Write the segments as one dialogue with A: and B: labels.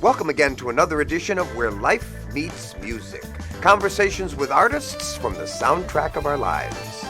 A: Welcome again to another edition of Where Life Meets Music. Conversations with artists from the soundtrack of our lives.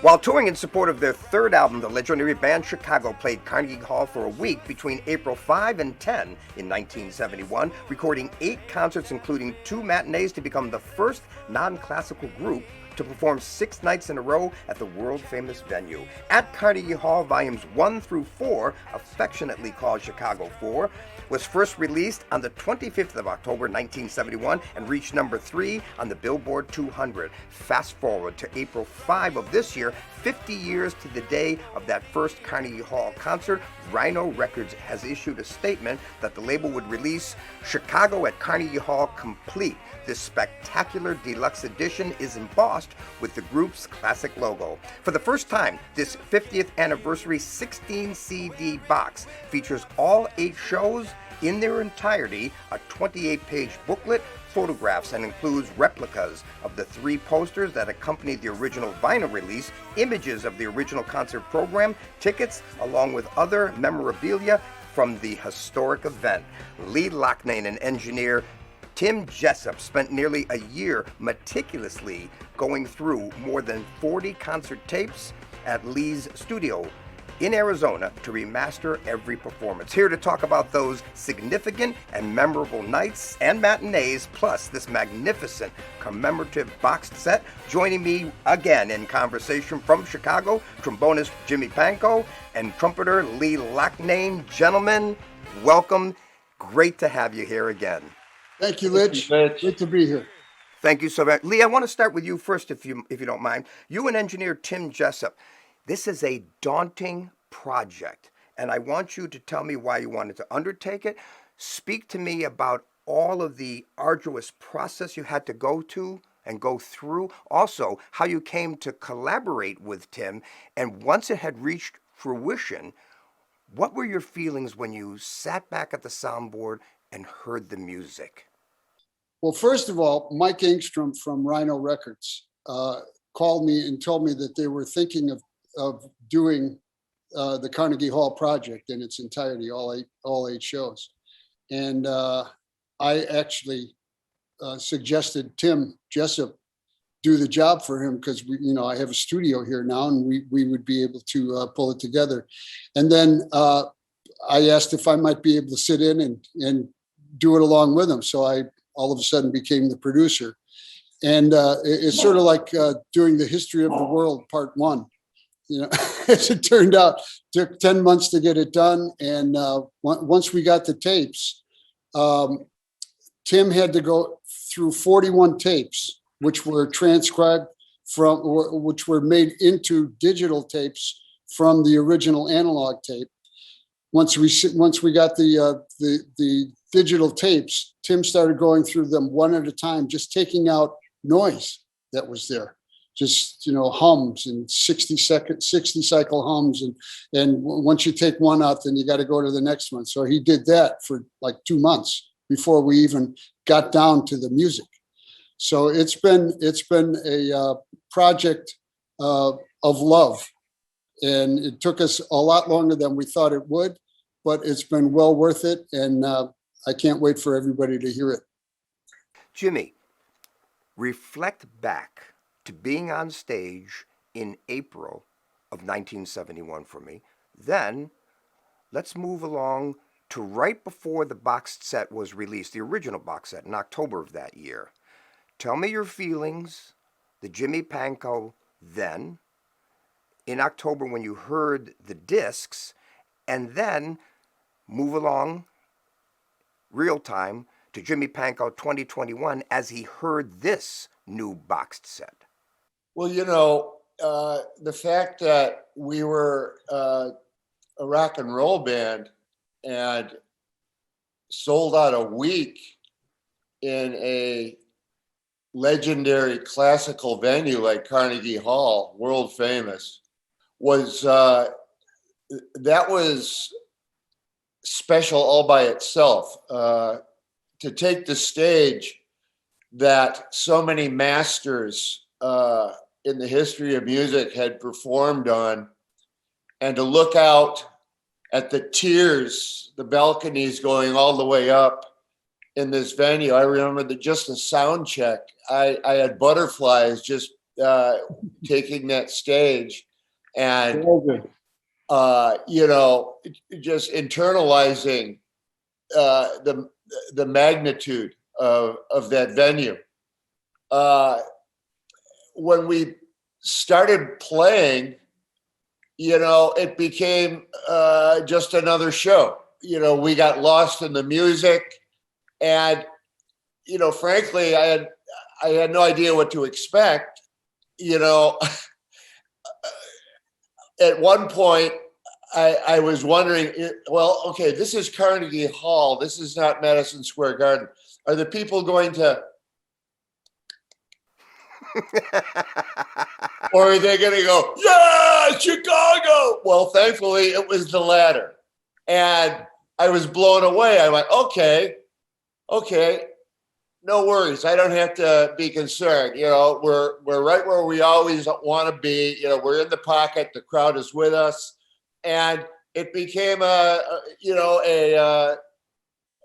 A: While touring in support of their third album, the legendary band Chicago played Carnegie Hall for a week between April 5 and 10 in 1971, recording 8 concerts including 2 matinees to become the first non-classical group to perform 6 nights in a row at the world-famous venue. At Carnegie Hall, volumes 1 through 4, affectionately called Chicago 4, was first released on the 25th of October 1971 and reached number 3 on the Billboard 200. Fast forward to April 5 of this year, 50 years to the day of that first Carnegie Hall concert, Rhino Records has issued a statement that the label would release Chicago at Carnegie Hall complete. This spectacular deluxe edition is embossed with the group's classic logo. For the first time, this 50th anniversary 16 CD box features all 8 shows in their entirety, a 28-page booklet, photographs, and includes replicas of the 3 posters that accompanied the original vinyl release, images of the original concert program, tickets, along with other memorabilia from the historic event. Lee Loughnane and engineer Tim Jessup spent nearly a year meticulously going through more than 40 concert tapes at Lee's studio in Arizona to remaster every performance. Here to talk about those significant and memorable nights and matinees, plus this magnificent commemorative boxed set, joining me again in conversation from Chicago, trombonist Jimmy Pankow and trumpeter Lee Loughnane. Gentlemen, welcome. Great to have you here again.
B: Thank you, Lich. Great to be here.
A: Thank you so much. Lee, I want to start with you first, if you don't mind. You and engineer Tim Jessup. This is a daunting project, and I want you to tell me why you wanted to undertake it. Speak to me about all of the arduous process you had to go through. Also, how you came to collaborate with Tim, and once it had reached fruition, what were your feelings when you sat back at the soundboard and heard the music?
B: Well, first of all, Mike Engstrom from Rhino Records called me and told me that they were thinking of doing the Carnegie Hall project in its entirety, all eight shows. And I actually suggested Tim Jessup do the job for him because I have a studio here now, and we would be able to pull it together. And then I asked if I might be able to sit in and do it along with him. So I all of a sudden became the producer. And it's sort of like doing the History of the World Part 1. As it turned out, took 10 months to get it done. And once we got the tapes, Tim had to go through 41 tapes, which were transcribed which were made into digital tapes from the original analog tape. Once we got the digital tapes, Tim started going through them one at a time, just taking out noise that was there. Just hums and 60 cycle hums, and once you take one out, then you got to go to the next one. So he did that for like 2 months before we even got down to the music. So it's been a project of love, and it took us a lot longer than we thought it would, but it's been well worth it, and I can't wait for everybody to hear it.
A: Jimmy, reflect back to being on stage in April of 1971 for me. Then let's move along to right before the boxed set was released, the original box set in October of that year. Tell me your feelings, the Jimmy Pankow then, in October when you heard the discs, and then move along real time to Jimmy Pankow 2021 as he heard this new boxed set.
C: Well, the fact that we were a rock and roll band and sold out a week in a legendary classical venue like Carnegie Hall, world famous, was special all by itself. To take the stage that so many masters in the history of music had performed on, and to look out at the tiers, the balconies going all the way up in this venue. I remember that just a sound check, I had butterflies just taking that stage, and just internalizing the magnitude of that venue. When we started playing, it became just another show. We got lost in the music, and frankly, I had no idea what to expect. At one point, I was wondering, well, okay, this is Carnegie Hall. This is not Madison Square Garden. Are the people going to, or are they going to go, yeah, Chicago? Well, thankfully, it was the latter. And I was blown away. I went, okay, no worries. I don't have to be concerned. We're right where we always want to be. We're in the pocket. The crowd is with us. And it became a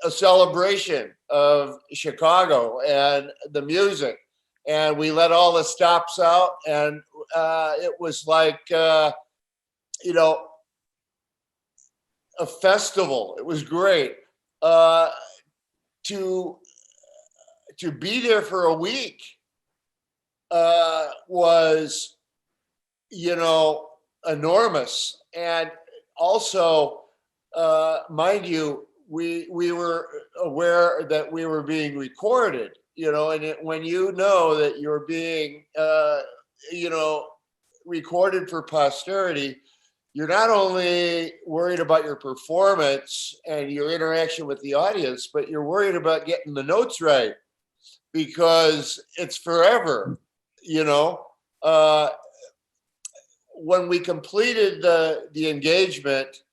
C: celebration of Chicago and the music. And we let all the stops out, and it was like, a festival. It was great. To be there for a week was, enormous. And also, mind you, we were aware that we were being recorded, and when that you're being, recorded for posterity, you're not only worried about your performance and your interaction with the audience, but you're worried about getting the notes right, because it's forever. When we completed the engagement,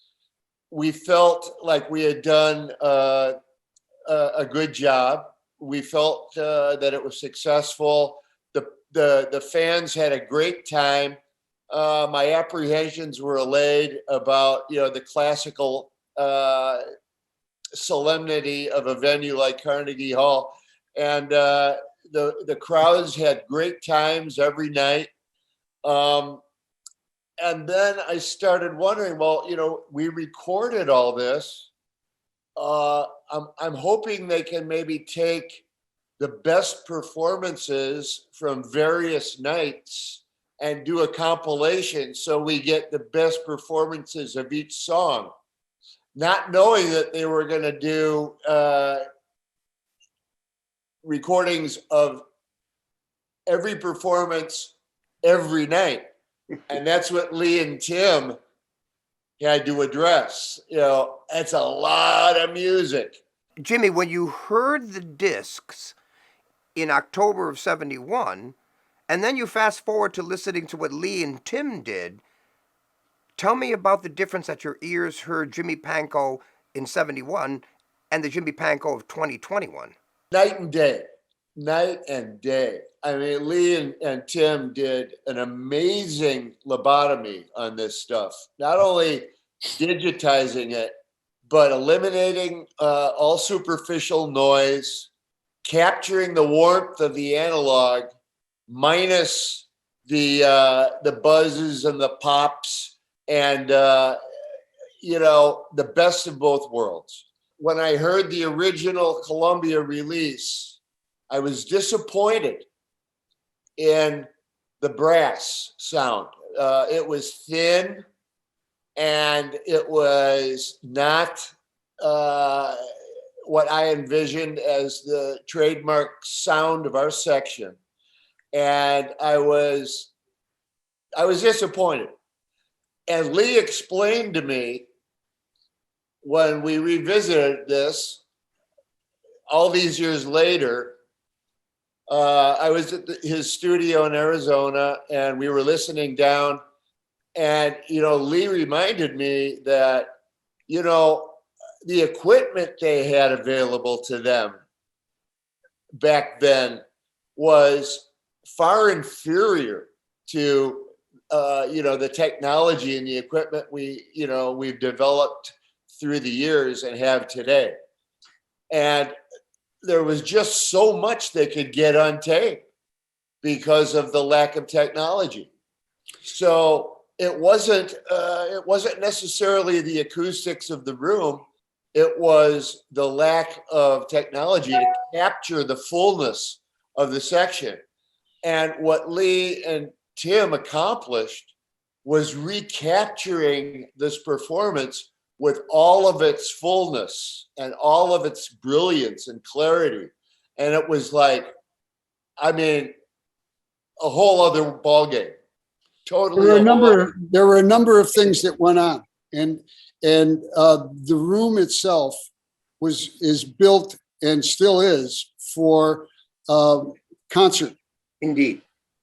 C: we felt like we had done a good job. We felt that it was successful. The fans had a great time. My apprehensions were allayed about the classical solemnity of a venue like Carnegie Hall, and the crowds had great times every night. And then I started wondering, well, we recorded all this. I'm hoping they can maybe take the best performances from various nights and do a compilation so we get the best performances of each song, not knowing that they were going to do recordings of every performance every night. And that's what Lee and Tim had to address. It's a lot of music.
A: Jimmy, when you heard the discs in October of 71, and then you fast forward to listening to what Lee and Tim did, tell me about the difference that your ears heard Jimmy Pankow in 71 and the Jimmy Pankow of 2021.
C: Night and day. I mean, Lee and Tim did an amazing lobotomy on this stuff. Not only digitizing it, but eliminating all superficial noise, capturing the warmth of the analog, minus the buzzes and the pops, and the best of both worlds. When I heard the original Columbia release, I was disappointed in the brass sound. It was thin, and it was not what I envisioned as the trademark sound of our section. And I was disappointed. And Lee explained to me when we revisited this all these years later. I was at his studio in Arizona, and we were listening down, and Lee reminded me that the equipment they had available to them back then was far inferior to the technology and the equipment we've developed through the years and have today. And there was just so much they could get on tape because of the lack of technology. So it wasn't necessarily the acoustics of the room. It was the lack of technology to capture the fullness of the section. And what Lee and Tim accomplished was recapturing this performance with all of its fullness and all of its brilliance and clarity. And it was like, I mean, a whole other ballgame. Totally.
B: There were a number of things that went on, and the room itself is built and still is for concert.
A: Indeed.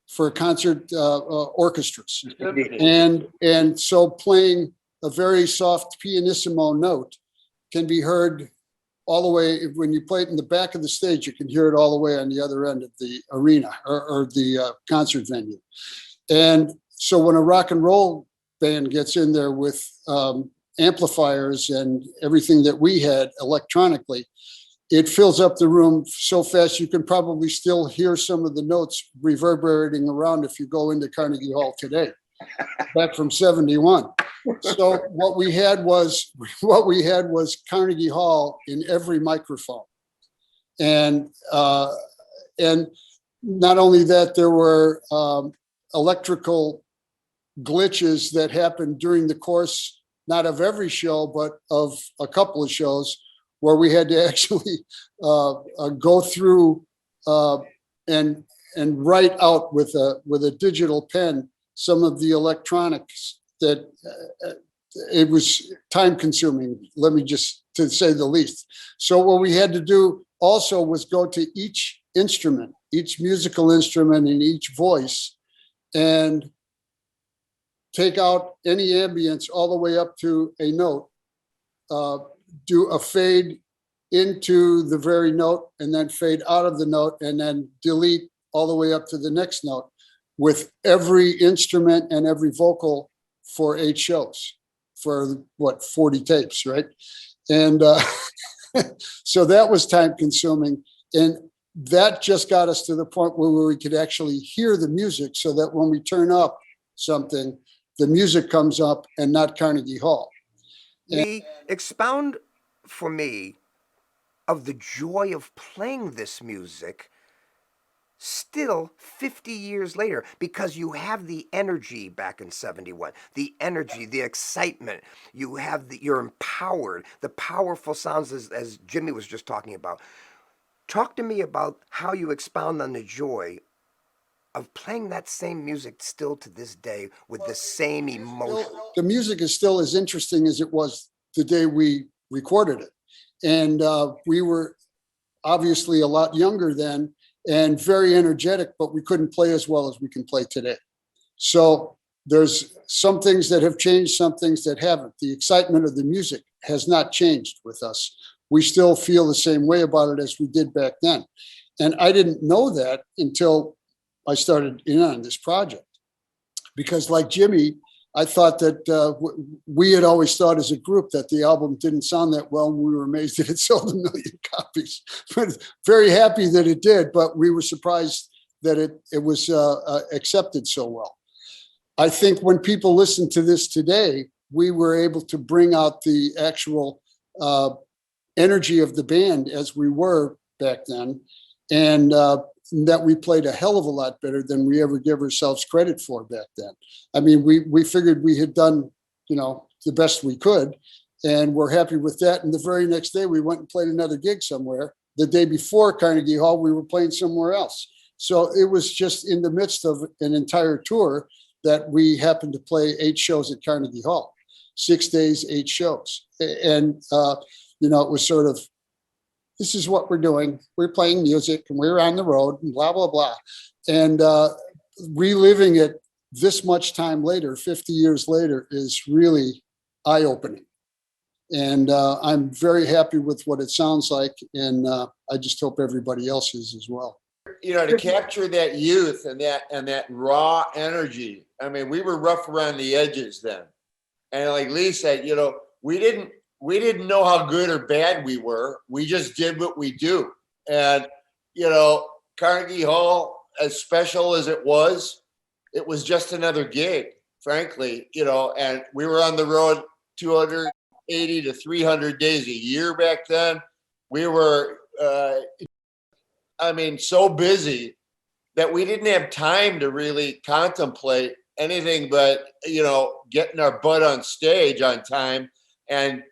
B: For concert orchestras.
A: Indeed.
B: And so playing a very soft pianissimo note can be heard all the way. When you play it in the back of the stage, you can hear it all the way on the other end of the arena or the concert venue. And so when a rock and roll band gets in there with amplifiers and everything that we had electronically, it fills up the room so fast you can probably still hear some of the notes reverberating around if you go into Carnegie Hall today, back from 71. So what we had was Carnegie Hall in every microphone. And not only that, there were electrical glitches that happened during the course, not of every show, but of a couple of shows, where we had to actually go through and write out with a digital pen some of the electronics that it was time consuming, let me just to say the least. So what we had to do also was go to each instrument, each musical instrument and each voice, and take out any ambience all the way up to a note, do a fade into the very note and then fade out of the note and then delete all the way up to the next note with every instrument and every vocal for 8 shows for 40 tapes, right? And so that was time consuming. And that just got us to the point where we could actually hear the music, so that when we turn up something, the music comes up and not Carnegie Hall.
A: Expound for me of the joy of playing this music still 50 years later, because you have the energy back in 71, the energy, the excitement, you're empowered, the powerful sounds as Jimmy was just talking about. Talk to me about how you expound on the joy of playing that same music still to this day with the same emotion.
B: The music is still as interesting as it was the day we recorded it. And we were obviously a lot younger then and very energetic, but we couldn't play as well as we can play today. So there's some things that have changed, some things that haven't. The excitement of the music has not changed with us. We still feel the same way about it as we did back then. And I didn't know that until I started in on this project. Because like Jimmy, I thought that we had always thought as a group that the album didn't sound that well. And we were amazed that it sold 1 million copies. But very happy that it did, but we were surprised that it was accepted so well. I think when people listen to this today, we were able to bring out the actual energy of the band as we were back then. And that we played a hell of a lot better than we ever gave ourselves credit for back then. I mean, we figured we had done, the best we could, and we're happy with that. And the very next day we went and played another gig somewhere. The day before Carnegie Hall, we were playing somewhere else. So it was just in the midst of an entire tour that we happened to play 8 shows at Carnegie Hall, 6 days, 8 shows. And, it was sort of, this is what we're doing. We're playing music and we're on the road and blah, blah, blah. And reliving it this much time later, 50 years later, is really eye-opening. And I'm very happy with what it sounds like. And I just hope everybody else is as well.
C: to capture that youth and that raw energy. I mean, we were rough around the edges then. And like Lee said, we didn't know how good or bad we were. We just did what we do. And, Carnegie Hall, as special as it was just another gig, frankly, and we were on the road 280 to 300 days a year back then. We were, so busy that we didn't have time to really contemplate anything but, getting our butt on stage on time and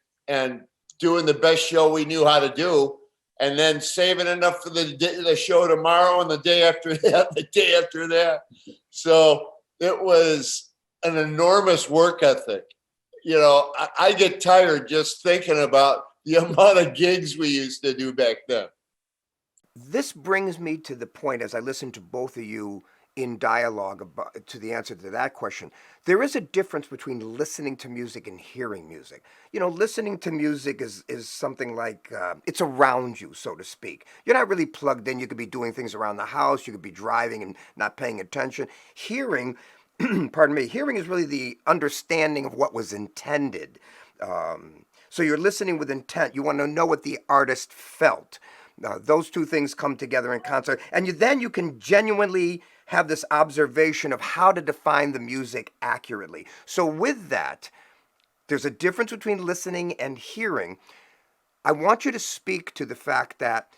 C: doing the best show we knew how to do, and then saving enough for the show tomorrow and the day after that, So it was an enormous work ethic. I get tired just thinking about the amount of gigs we used to do back then.
A: This brings me to the point, as I listen to both of you in dialogue to the answer to that question. There is a difference between listening to music and hearing music. Listening to music is something like it's around you, so to speak. You're not really plugged in. You could be doing things around the house. You could be driving and not paying attention. Hearing, pardon me, hearing is really the understanding of what was intended. So you're listening with intent. You want to know what the artist felt. Those two things come together in concert, and then you can genuinely have this observation of how to define the music accurately. So with that, there's a difference between listening and hearing. I want you to speak to the fact that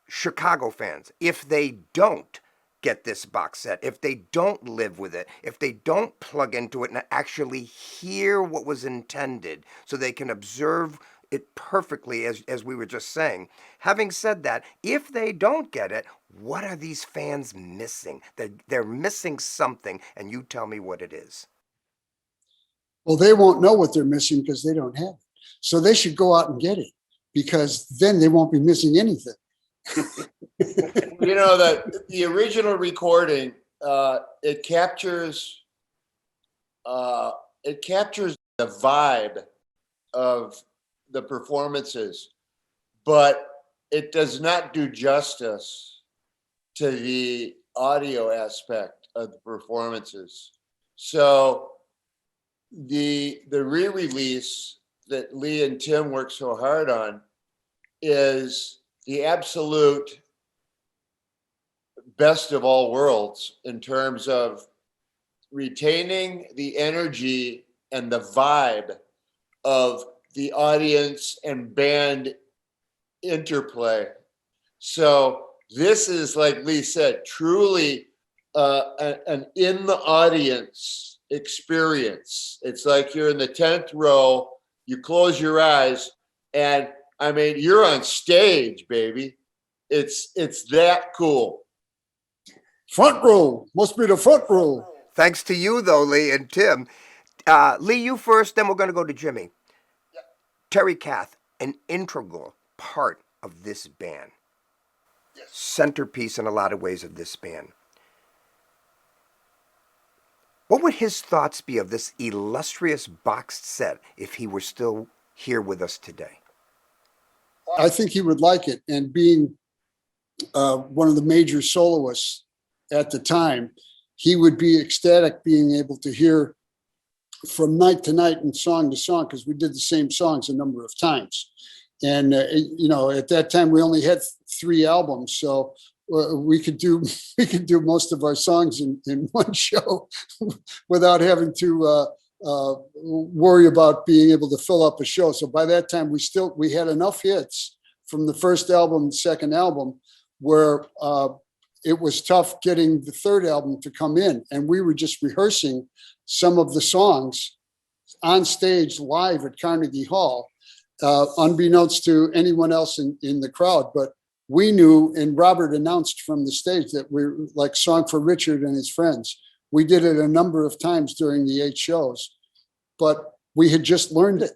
A: Chicago fans, if they don't get this box set, if they don't live with it, if they don't plug into it and actually hear what was intended so they can observe it perfectly, as we were just saying. Having said that, if they don't get it, what are these fans missing? They're missing something, and you tell me what it is.
B: Well, they won't know what they're missing because they don't have it. So they should go out and get it, because then they won't be missing anything.
C: The original recording, it captures the vibe of the performances, but it does not do justice to the audio aspect of the performances. So the re-release that Lee and Tim worked so hard on is the absolute best of all worlds in terms of retaining the energy and the vibe of the audience and band interplay. So this is, like Lee said, truly an in the audience experience. It's like you're in the 10th row, you close your eyes, and you're on stage, baby. It's that cool.
B: Front row, must be the front row.
A: Thanks to you, though, Lee and Tim. Lee, you first, then we're going to go to Jimmy. Terry Kath, an integral part of this band.
C: Yes.
A: Centerpiece in a lot of ways of this band. What would his thoughts be of this illustrious boxed set if he were still here with us today?
B: I think he would like it. And being one of the major soloists at the time, he would be ecstatic being able to hear from night to night and song to song, because we did the same songs a number of times. And, at that time we only had 3 albums. So we could do most of our songs in one show without having to worry about being able to fill up a show. So by that time we had enough hits from the first album and second album where it was tough getting the third album to come in. And we were just rehearsing some of the songs on stage live at Carnegie Hall, unbeknownst to anyone else in the crowd. But we knew, and Robert announced from the stage, that we're like Song for Richard and His Friends. We did it a number of times during the 8 shows, but we had just learned it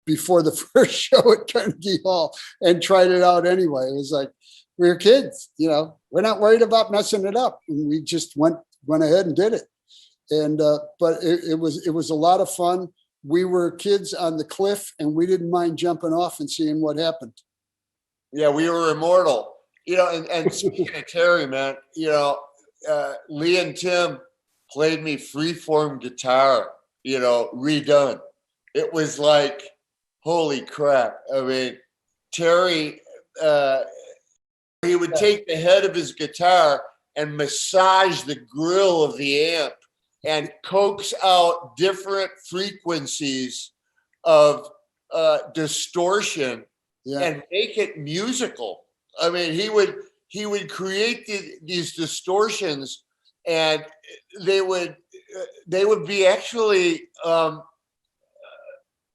B: before the first show at Carnegie Hall and tried it out anyway. It was like, we were kids, we're not worried about messing it up. And we just went ahead and did it. And, but it was a lot of fun. We were kids on the cliff and we didn't mind jumping off and seeing what happened.
C: Yeah, we were immortal. And speaking of Terry, man, Lee and Tim played me freeform guitar, redone. It was like, holy crap. I mean, Terry, he would take the head of his guitar and massage the grill of the amp and coax out different frequencies of distortion and make it musical. I mean, he would create these distortions, and they would be actually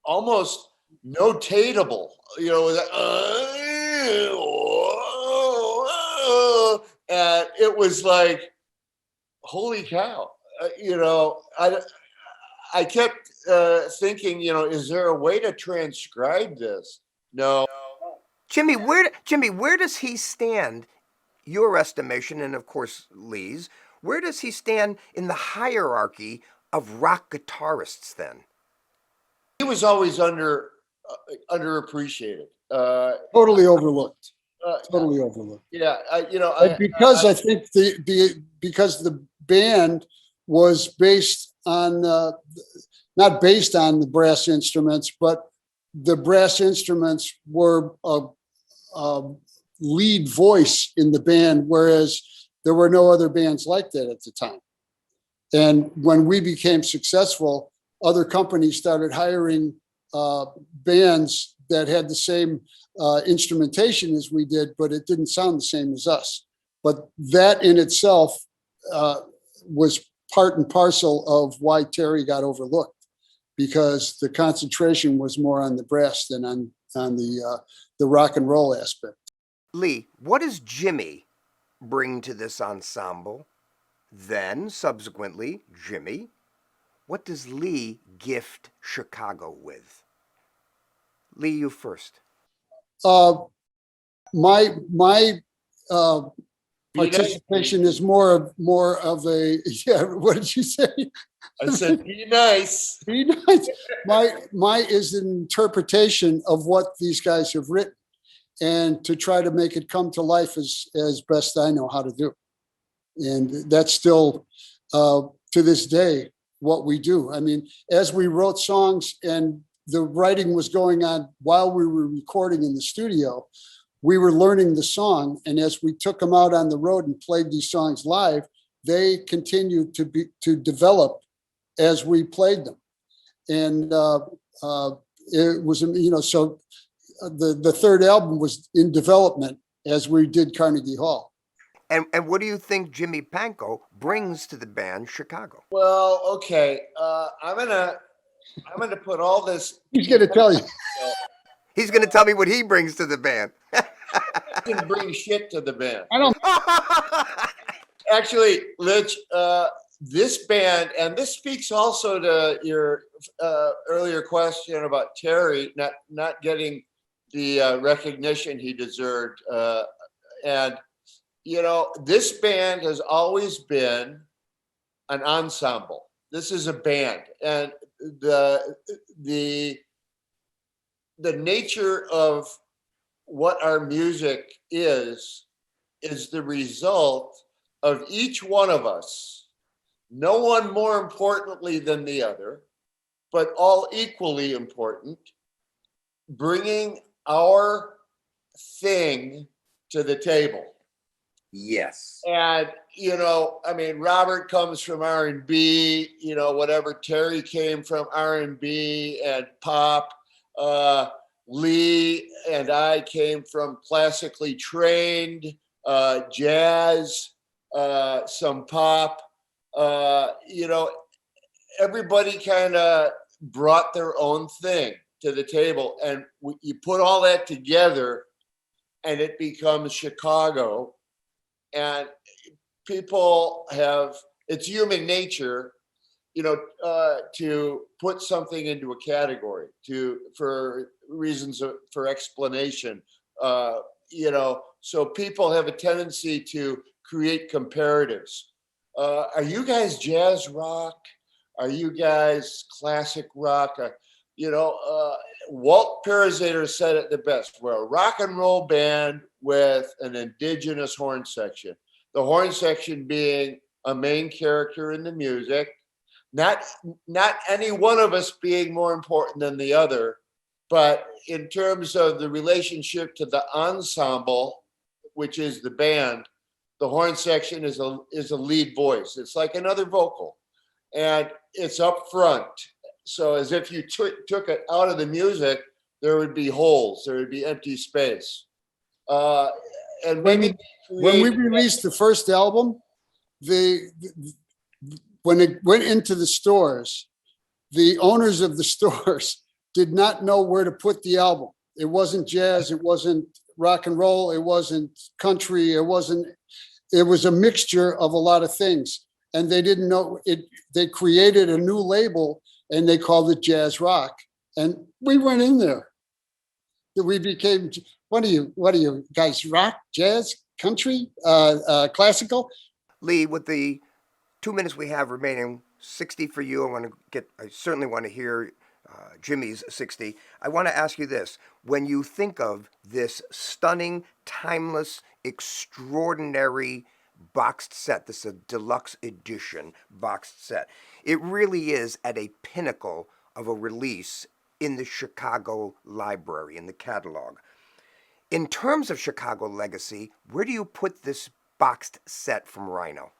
C: almost notatable. And it was like, holy cow. I kept thinking, is there a way to transcribe this? No.
A: Jimmy, where does he stand, your estimation, and of course Lee's, where does he stand in the hierarchy of rock guitarists then?
C: He was always underappreciated.
B: Totally overlooked. Totally overlooked.
C: Yeah,
B: I think because the band was based on not based on the brass instruments, but the brass instruments were a lead voice in the band, whereas there were no other bands like that at the time. And when we became successful, other companies started hiring bands that had the same instrumentation as we did, but it didn't sound the same as us. But that in itself was part and parcel of why Terry got overlooked, because the concentration was more on the brass than on the rock and roll aspect.
A: Lee, what does Jimmy bring to this ensemble? Then, subsequently, Jimmy, what does Lee gift Chicago with? Lee, you first.
B: My participation is more of a What did you say?
C: I said, be nice.
B: Be nice. My is an interpretation of what these guys have written, and to try to make it come to life as best I know how to do. And that's still to this day what we do. I mean, as we wrote songs and the writing was going on while we were recording in the studio, we were learning the song. And as we took them out on the road and played these songs live, they continued to develop as we played them. And it was, so the third album was in development as we did Carnegie Hall.
A: And what do you think Jimmy Pankow brings to the band Chicago?
C: Well, okay. I'm gonna put all this.
B: He's gonna tell you.
A: He's gonna tell me what he brings to the band.
C: I can bring shit to the band.
B: I don't.
C: Actually, Lich, this band, and this speaks also to your earlier question about Terry not getting the recognition he deserved, and this band has always been an ensemble. This is a band, and the nature of what our music is the result of each one of us, no one more importantly than the other, but all equally important, bringing our thing to the table.
A: Yes.
C: And, Robert comes from R&B, whatever. Terry came from R&B and pop. Lee and I came from classically trained, jazz, some pop. Everybody kind of brought their own thing to the table. And you put all that together and it becomes Chicago. And people it's human nature, to put something into a category for reasons for explanation, so people have a tendency to create comparatives. Are you guys jazz rock? Are you guys classic rock? Walt Perizzator said it the best. We're a rock and roll band with an indigenous horn section. The horn section being a main character in the music, not any one of us being more important than the other, but in terms of the relationship to the ensemble, which is the band, the horn section is a lead voice. It's like another vocal, and it's up front. So as if you took it out of the music, there would be holes, there would be empty space. And maybe
B: when we released the first album, when it went into the stores, the owners of the stores did not know where to put the album. It wasn't jazz, it wasn't rock and roll, it wasn't country, it was a mixture of a lot of things. And they didn't know it. They created a new label and they called it jazz rock. And we went in there. We became, what are you guys, rock, jazz, country, classical?
A: Lee, with the 2 minutes we have remaining, 60 for you. I certainly want to hear Jimmy's 60. I want to ask you this. When you think of this stunning, timeless, extraordinary boxed set, this is a deluxe edition boxed set, it really is at a pinnacle of a release in the Chicago library, in the catalog. In terms of Chicago legacy, where do you put this boxed set from Rhino?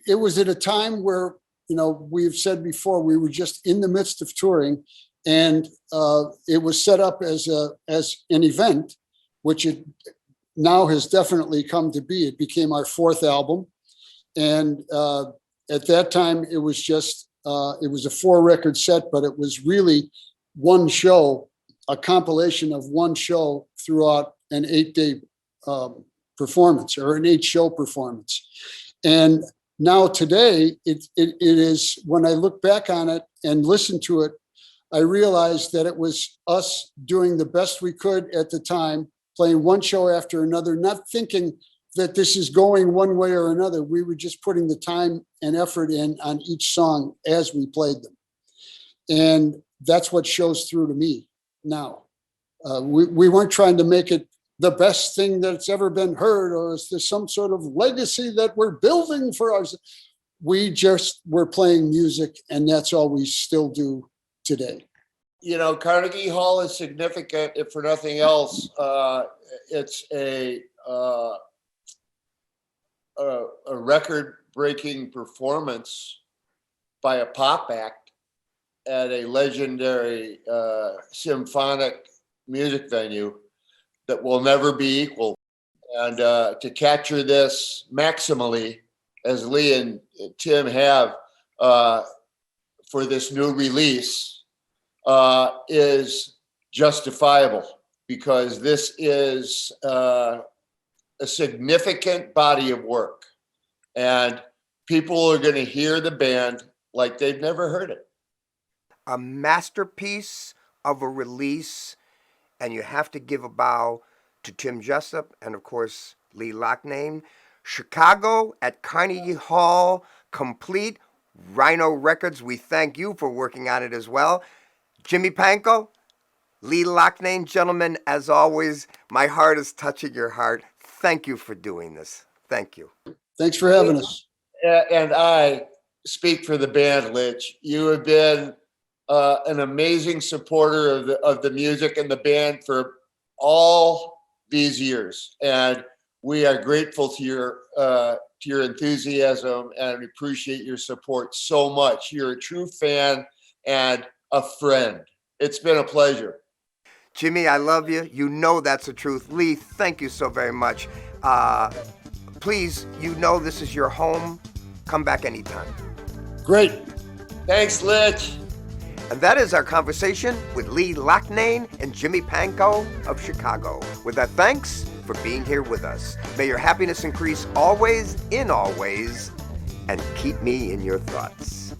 B: It was at a time where, we've said before, we were just in the midst of touring, and it was set up as an event, which it now has definitely come to be. It became our fourth album, and at that time it was just it was a 4-record set, but it was really one show, a compilation of one show throughout an 8-day performance, or an 8-show performance. And now today, it is, when I look back on it and listen to it, I realized that it was us doing the best we could at the time, playing one show after another, not thinking that this is going one way or another. We were just putting the time and effort in on each song as we played them. And that's what shows through to me now. We weren't trying to make it the best thing that's ever been heard, or is there some sort of legacy that we're building for ourselves? We just were playing music, and that's all we still do today.
C: Carnegie Hall is significant, if for nothing else. It's a record-breaking performance by a pop act at a legendary symphonic music venue that will never be equal. And to capture this maximally, as Lee and Tim have for this new release, is justifiable, because this is a significant body of work, and people are going to hear the band like they've never heard it.
A: A masterpiece of a release, and you have to give a bow to Tim Jessup and, of course, Lee Loughnane. Chicago at Carnegie Hall, complete. Rhino Records, we thank you for working on it as well. Jimmy Pankow, Lee Loughnane, gentlemen, as always, my heart is touching your heart. Thank you for doing this. Thank you.
B: Thanks for having us.
C: And I speak for the band, Lich. You have been an amazing supporter of the music and the band for all these years, and we are grateful to your enthusiasm and appreciate your support so much. You're a true fan and a friend. It's been a pleasure.
A: Jimmy, I love you. You know that's the truth. Lee, thank you so very much. Please, this is your home. Come back anytime.
B: Great.
C: Thanks, Lich.
A: And that is our conversation with Lee Loughnane and Jimmy Pankow of Chicago. With that, thanks for being here with us. May your happiness increase always, in all ways, and keep me in your thoughts.